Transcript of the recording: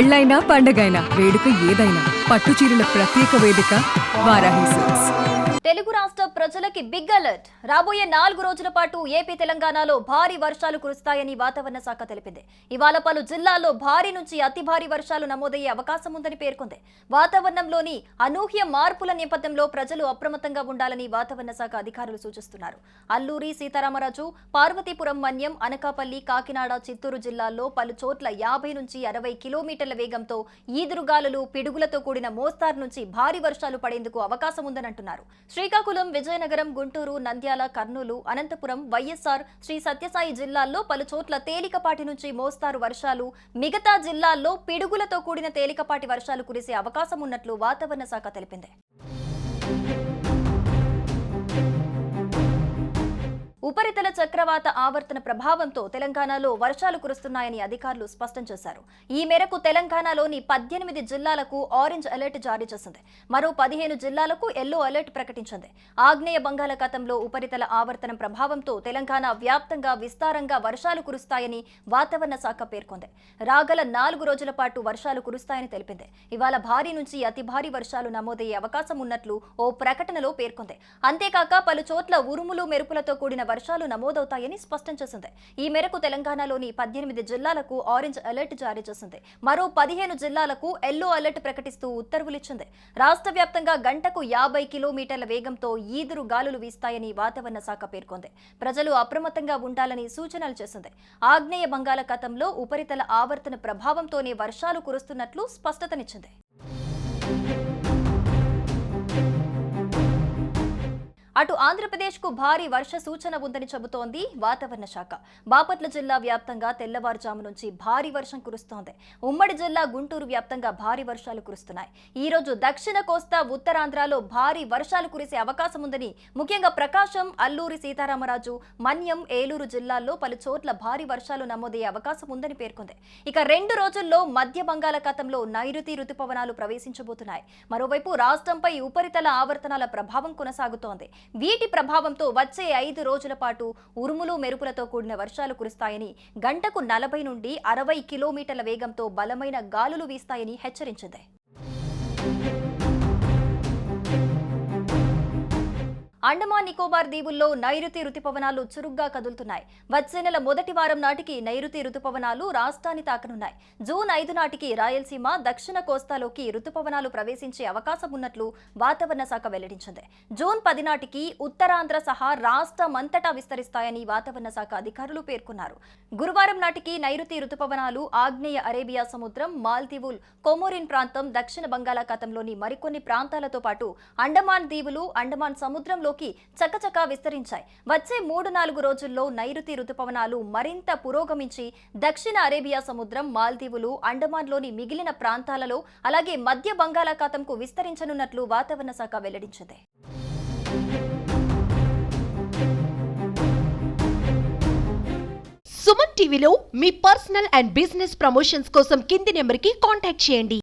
పెళ్ళైనా పండగైనా వేడుక ఏదైనా పట్టు చీరల ప్రత్యేక వేదిక వారాహి సిల్క్స్. తెలుగు రాష్ట్ర ప్రజలకి బిగ్ అలర్ట్. రాబోయే 4 రోజుల పాటు ఏపీ తెలంగాణలో భారీ వర్షాలు కురుస్తాయని వాతావరణ శాఖ తెలిపింది. ఇవాళ పలు జిల్లాల్లో భారీ నుంచి అతి భారీ వర్షాలు నమోదయ్యే అవకాశం ఉందని పేర్కొంది. వాతావరణంలోని అనూహ్య మార్పుల నేపథ్యంలో ప్రజలు అప్రమత్తంగా ఉండాలని వాతావరణ శాఖ అధికారులు సూచిస్తున్నారు. అల్లూరి సీతారామరాజు, పార్వతీపురం, మన్యం, అనకాపల్లి, కాకినాడ, చిత్తూరు జిల్లాల్లో పలు చోట్ల 50 నుంచి 60 కిలోమీటర్ల వేగంతో ఈదురుగాలులు, పిడుగులతో కూడిన మోస్తారు నుంచి భారీ వర్షాలు పడేందుకు అవకాశం ఉందని అంటున్నారు. శ్రీకాకుళం, విజయనగరం, గుంటూరు, నంద్యాల, కర్నూలు, అనంతపురం, వైఎస్ఆర్, శ్రీ సత్యసాయి జిల్లాల్లో పలు చోట్ల తేలికపాటి నుంచి మోస్తారు వర్షాలు, మిగతా జిల్లాల్లో పిడుగులతో కూడిన తేలికపాటి వర్షాలు కురిసే అవకాశం ఉన్నట్లు వాతావరణ శాఖ తెలిపింది. ఉపరితల చక్రవాత ఆవర్తన ప్రభావంతో తెలంగాణలో వర్షాలు కురుస్తున్నాయని అధికారులు స్పష్టం చేశారు. ఈ మేరకు తెలంగాణలోని 18 జిల్లాలకు ఆరెంజ్ అలర్ట్ జారీ చేసింది. మరో 15 జిల్లాలకు ఎల్లో అలర్ట్ ప్రకటించింది. ఆగ్నేయ బంగాళాఖాతంలో ఉపరితల ఆవర్తనం ప్రభావంతో తెలంగాణ వ్యాప్తంగా విస్తారంగా వర్షాలు కురుస్తాయని వాతావరణ శాఖ పేర్కొంది. రాగల 4 రోజుల పాటు వర్షాలు కురుస్తాయని తెలిపింది. ఇవాళ భారీ నుంచి అతి భారీ వర్షాలు నమోదయ్యే అవకాశం ఉన్నట్లు ఓ ప్రకటనలో పేర్కొంది. అంతేకాక పలు చోట్ల ఉరుములు, మెరుపులతో కూడిన వర్షాలు నమోదవుతాయని స్పష్టం చేసింది. ఈ మేరకు తెలంగాణలోని 18 జిల్లాలకు ఆరెంజ్ అలర్ట్ జారీ చేసింది. మరో 15 జిల్లాలకు ఎల్లో అలర్ట్ ప్రకటిస్తూ ఉత్తర్వులిచ్చింది. రాష్ట్ర వ్యాప్తంగా గంటకు 50 కిలోమీటర్ల వేగంతో ఈదురు గాలులు వీస్తాయని వాతావరణ శాఖ పేర్కొంది. ప్రజలు అప్రమత్తంగా ఉండాలని సూచనలు చేసింది. ఆగ్నేయ బంగాళాఖాతంలో ఉపరితల ఆవర్తన ప్రభావంతోనే వర్షాలు కురుస్తున్నట్లు స్పష్టతనిచ్చింది. అటు ఆంధ్రప్రదేశ్కు భారీ వర్ష సూచన ఉందని చెబుతోంది వాతావరణ శాఖ. బాపట్ల జిల్లా వ్యాప్తంగా తెల్లవారుజాము నుంచి భారీ వర్షం కురుస్తోంది. ఉమ్మడి జిల్లా గుంటూరు వ్యాప్తంగా భారీ వర్షాలు కురుస్తున్నాయి. ఈ రోజు దక్షిణ కోస్తా, ఉత్తరాంధ్రలో భారీ వర్షాలు కురిసే అవకాశం ఉందని, ముఖ్యంగా ప్రకాశం, అల్లూరి సీతారామరాజు, మన్యం, ఏలూరు జిల్లాల్లో పలు చోట్ల భారీ వర్షాలు నమోదయ్యే అవకాశం ఉందని పేర్కొంది. ఇక 2 రోజుల్లో మధ్య బంగాళాఖాతంలో నైరుతి రుతుపవనాలు ప్రవేశించబోతున్నాయి. మరోవైపు రాష్ట్రంపై ఉపరితల ఆవర్తనాల ప్రభావం కొనసాగుతోంది. వీటి ప్రభావంతో వచ్చే 5 రోజుల పాటు ఉరుములు, మెరుపులతో కూడిన వర్షాలు కురుస్తాయని, గంటకు 40 నుండి 60 కిలోమీటర్ల వేగంతో బలమైన గాలులు వీస్తాయని హెచ్చరించింది. అండమాన్ నికోబార్ దీవుల్లో నైరుతి రుతుపవనాలు చురుగ్గా కదులుతున్నాయి. వచ్చే నెల మొదటి వారం నాటికి నైరుతి రుతుపవనాలు రాష్ట్రాన్ని తాకనున్నాయి. జూన్ 5 నాటికి రాయలసీమ, దక్షిణ కోస్తాలోకి రుతుపవనాలు ప్రవేశించే అవకాశం ఉన్నట్లు వాతావరణ శాఖ వెల్లడించింది. జూన్ 10 నాటికి ఉత్తరాంధ్ర సహా రాష్ట్రమంతటా విస్తరిస్తాయని వాతావరణ శాఖ అధికారులు పేర్కొన్నారు. గురువారం నాటికి నైరుతి రుతుపవనాలు ఆగ్నేయ అరేబియా సముద్రం, మాల్దీవులు, కొమోరిన్ ప్రాంతం, దక్షిణ బంగాళాఖాతంలోని మరికొన్ని ప్రాంతాలతో పాటు అండమాన్ దీవులు, అండమాన్ సముద్రంలో చకచకా విస్తరించాయి. వచ్చే 3-4 రోజుల్లో నైరుతి రుతుపవనాలు మరింత పురోగమించి దక్షిణ అరేబియా సముద్రం, మాల్దీవులు, అండమాన్లోని మిగిలిన ప్రాంతాలలో, అలాగే మధ్య బంగాళాఖాతంకు విస్తరించనున్నట్లు వాతావరణ శాఖ వెల్లడించింది. సుమన్ టీవీలో మీ పర్సనల్ అండ్ బిజినెస్ ప్రమోషన్స్ కోసం కింది నెంబర్కి కాంటాక్ట్ చేయండి.